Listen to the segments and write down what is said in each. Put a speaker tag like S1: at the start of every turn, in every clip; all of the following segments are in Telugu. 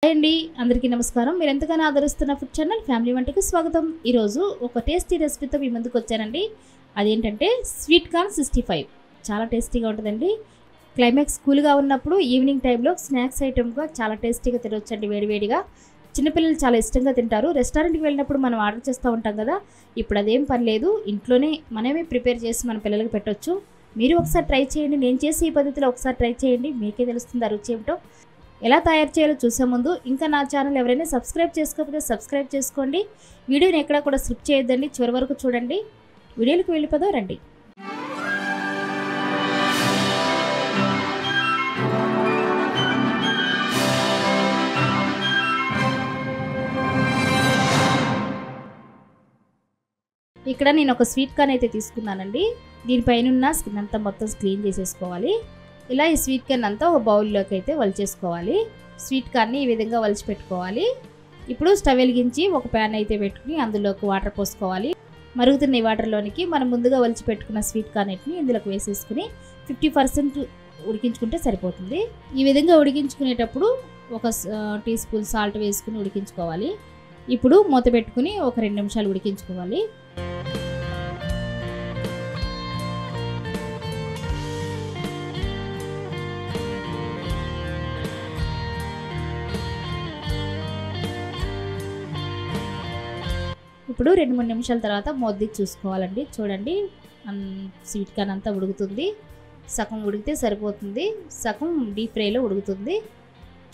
S1: హాయ్ అండి, అందరికీ నమస్కారం. మీరు ఎంతగానో ఆదరిస్తున్న ఫుడ్ ఛానల్ ఫ్యామిలీ వంటకి స్వాగతం. ఈరోజు ఒక టేస్టీ రెసిపీతో మీ ముందుకు వచ్చానండి. అదేంటంటే స్వీట్ కార్న్ 65. చాలా టేస్టీగా ఉంటుందండి. క్లైమాక్స్ కూల్గా ఉన్నప్పుడు ఈవినింగ్ టైంలో స్నాక్స్ ఐటెంగా చాలా టేస్టీగా తినవచ్చండి. వేడివేడిగా చిన్నపిల్లలు చాలా ఇష్టంగా తింటారు. రెస్టారెంట్కి వెళ్ళినప్పుడు మనం ఆర్డర్ చేస్తూ ఉంటాం కదా, ఇప్పుడు అదేం పని లేదు, ఇంట్లోనే మనమే ప్రిపేర్ చేసి మన పిల్లలకి పెట్టవచ్చు. మీరు ఒకసారి ట్రై చేయండి. నేను చేసి ఈ పద్ధతిలో ఒకసారి ట్రై చేయండి, మీకే తెలుస్తుంది ఆ రుచి ఏమిటో. ఎలా తయారు చేయాలో చూసే ముందు ఇంకా నా ఛానల్ ఎవరైనా సబ్స్క్రైబ్ చేసుకోకపోతే సబ్స్క్రైబ్ చేసుకోండి. వీడియోని ఎక్కడా కూడా స్కిప్ చేయొద్దండి, చివరి వరకు చూడండి. వీడియోలకు వెళ్ళిపోదాం రండి. ఇక్కడ నేను ఒక స్వీట్ కార్న్ అయితే తీసుకున్నానండి. దీనిపైన స్కిన్ అంతా మొత్తం క్లీన్ చేసేసుకోవాలి. ఇలా ఈ స్వీట్ కార్న్ అంతా ఒక బౌల్లోకి అయితే వలిచేసుకోవాలి. స్వీట్ కార్న్ని ఈ విధంగా వలిచి పెట్టుకోవాలి. ఇప్పుడు స్టవ్ వెలిగించి ఒక ప్యాన్ అయితే పెట్టుకుని అందులోకి వాటర్ పోసుకోవాలి. మరుగుతున్న ఈ వాటర్లోనికి మనం ముందుగా వలిచి పెట్టుకున్న స్వీట్ కార్న్ని ఇందులోకి వేసేసుకుని 50% ఉడికించుకుంటే సరిపోతుంది. ఈ విధంగా ఉడికించుకునేటప్పుడు ఒక టీ స్పూన్ సాల్ట్ వేసుకుని ఉడికించుకోవాలి. ఇప్పుడు మూత పెట్టుకుని ఒక 2 నిమిషాలు ఉడికించుకోవాలి. ఇప్పుడు 2-3 నిమిషాల తర్వాత మూత చూసుకోవాలండి. చూడండి, స్వీట్ కార్న్ అంతా ఉడుకుతుంది. సగం ఉడికితే సరిపోతుంది, సగం డీప్ ఫ్రైలో ఉడుకుతుంది.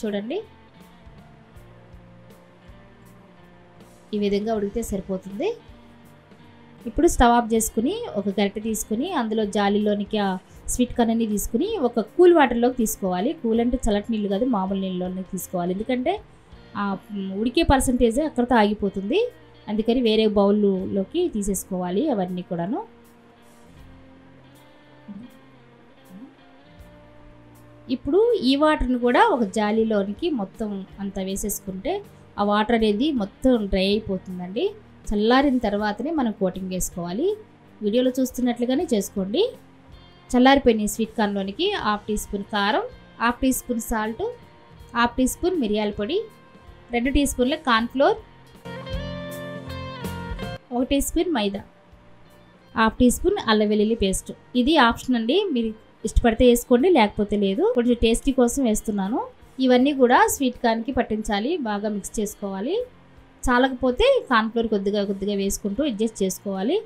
S1: చూడండి, ఈ విధంగా ఉడికితే సరిపోతుంది. ఇప్పుడు స్టవ్ ఆఫ్ చేసుకుని ఒక గరిటె తీసుకుని అందులో జాలీలోనికి ఆ స్వీట్ కార్న్ అన్ని తీసుకుని ఒక కూల్ వాటర్లోకి తీసుకోవాలి. కూల్ అంటే చల్లటి నీళ్ళు కాదు, మామూలు నీళ్ళలోనే తీసుకోవాలి. ఎందుకంటే ఆ ఉడికే పర్సంటేజ్ అక్కడితో ఆగిపోతుంది. అందుకని వేరే బౌల్లోకి తీసేసుకోవాలి అవన్నీ కూడాను. ఇప్పుడు ఈ వాటర్ని కూడా ఒక జాలీలోనికి మొత్తం అంతా వేసేసుకుంటే ఆ వాటర్ అనేది మొత్తం డ్రై అయిపోతుందండి. చల్లారిన తర్వాతనే మనం కోటింగ్ వేసుకోవాలి. వీడియోలో చూస్తున్నట్లుగానే చేసుకోండి. చల్లారిపోయిన స్వీట్ కార్న్లోనికి 1/2 టీ స్పూన్ కారం, 1/2 teaspoon salt, 1/2 teaspoon మిరియాల పొడి, 2 టీ స్పూన్ల cornflour, 1 teaspoon maida, 1/2 teaspoon అల్లం వెల్లుల్లి పేస్ట్. ఇది ఆప్షన్ అండి, మీరు ఇష్టపడితే వేసుకోండి, లేకపోతే లేదు. కొంచెం టేస్టీ కోసం వేస్తున్నాను. ఇవన్నీ కూడా స్వీట్ కార్న్కి పట్టించాలి, బాగా మిక్స్ చేసుకోవాలి. చాలకపోతే కార్న్ఫ్లోర్ కొద్దిగా వేసుకుంటూ అడ్జస్ట్ చేసుకోవాలి.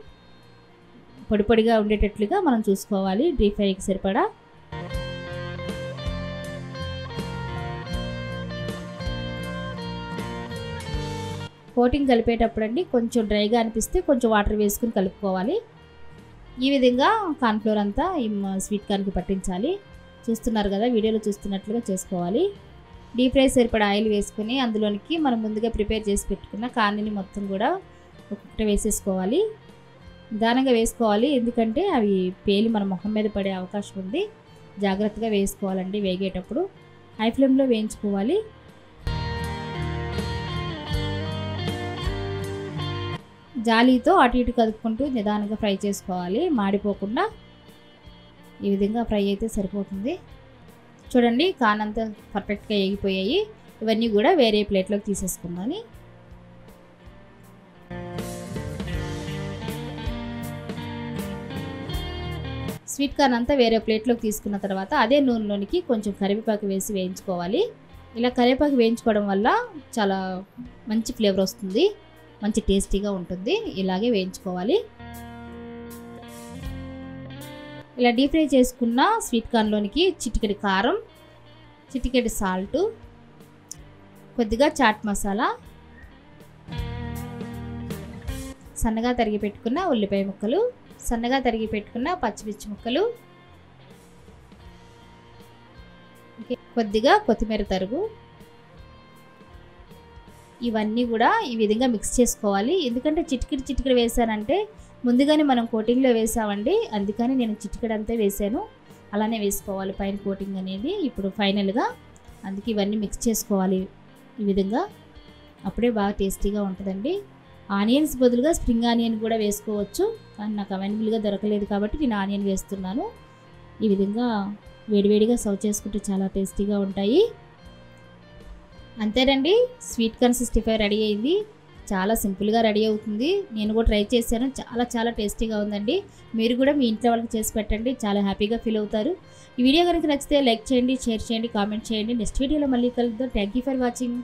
S1: పొడి పొడిగా ఉండేటట్లుగా మనం చూసుకోవాలి. డీప్ ఫ్రైకి సరిపడా. కోటింగ్ కలిపేటప్పుడు అండి కొంచెం డ్రైగా అనిపిస్తే కొంచెం వాటర్ వేసుకుని కలుపుకోవాలి. ఈ విధంగా కార్న్ఫ్లోర్ అంతా ఈ స్వీట్ కార్న్కి పట్టించాలి. చూస్తున్నారు కదా, వీడియోలో చూస్తున్నట్లుగా చేసుకోవాలి. డీప్ ఫ్రై సరిపడా ఆయిల్ వేసుకుని అందులోనికి మనం ముందుగా ప్రిపేర్ చేసి పెట్టుకున్న కార్న్ని మొత్తం కూడా ఒక్కొక్కటి వేసేసుకోవాలి. నిదానంగా వేసుకోవాలి, ఎందుకంటే అవి పేలి మన మొహం మీద పడే అవకాశం ఉంది. జాగ్రత్తగా వేసుకోవాలండి. వేగేటప్పుడు హై ఫ్లేమ్లో వేయించుకోవాలి. జాలీతో అటు ఇటు కదుపుకుంటూ నిదానంగా ఫ్రై చేసుకోవాలి, మాడిపోకుండా. ఈ విధంగా ఫ్రై అయితే సరిపోతుంది. చూడండి, కార్న్ అంతా పర్ఫెక్ట్గా వేగిపోయాయి. ఇవన్నీ కూడా వేరే ప్లేట్లోకి తీసేసుకుందాం. స్వీట్ కార్న్ అంతా వేరే ప్లేట్లోకి తీసుకున్న తర్వాత అదే నూనెలోనికి కొంచెం కరివేపాకు వేసి వేయించుకోవాలి. ఇలా కరివేపాకు వేయించుకోవడం వల్ల చాలా మంచి ఫ్లేవర్ వస్తుంది, మంచి టేస్టీగా ఉంటుంది. ఇలాగే వేయించుకోవాలి. ఇలా డీప్ ఫ్రై చేసుకున్న స్వీట్ కార్న్లోనికి చిటికెడు కారం, చిటికెడు సాల్ట్, కొద్దిగా చాట్ మసాలా, సన్నగా తరిగి పెట్టుకున్న ఉల్లిపాయ ముక్కలు, సన్నగా తరిగి పెట్టుకున్న పచ్చిమిర్చి ముక్కలు, కొద్దిగా కొత్తిమీర తరుగు, ఇవన్నీ కూడా ఈ విధంగా మిక్స్ చేసుకోవాలి. ఎందుకంటే చిటికెడు వేసానంటే ముందుగానే మనం కోటింగ్లో వేసామండి, అందుకని నేను చిటికెడంతా వేసాను. అలానే వేసుకోవాలి పైన కోటింగ్ అనేది. ఇప్పుడు ఫైనల్గా అందుకే ఇవన్నీ మిక్స్ చేసుకోవాలి ఈ విధంగా, అప్పుడే బాగా టేస్టీగా ఉంటుందండి. ఆనియన్స్ బదులుగా స్ప్రింగ్ ఆనియన్ కూడా వేసుకోవచ్చు, కానీ నాకు అవైలబుల్గా దొరకలేదు కాబట్టి నేను ఆనియన్ వేస్తున్నాను. ఈ విధంగా వేడివేడిగా సర్వ్ చేసుకుంటే చాలా టేస్టీగా ఉంటాయి. అంతేనండి, స్వీట్ కార్న్ 65 రెడీ అయింది. చాలా సింపుల్గా రెడీ అవుతుంది. నేను కూడా ట్రై చేశాను, చాలా చాలా టేస్టీగా ఉందండి. మీరు కూడా మీ ఇంట్లో వాళ్ళకి చేసి పెట్టండి, చాలా హ్యాపీగా ఫీల్ అవుతారు. ఈ వీడియో కనుక నచ్చితే లైక్ చేయండి, షేర్ చేయండి, కామెంట్ చేయండి. నెక్స్ట్ వీడియోలో మళ్ళీ కలుద్దాం. Thank you for watching.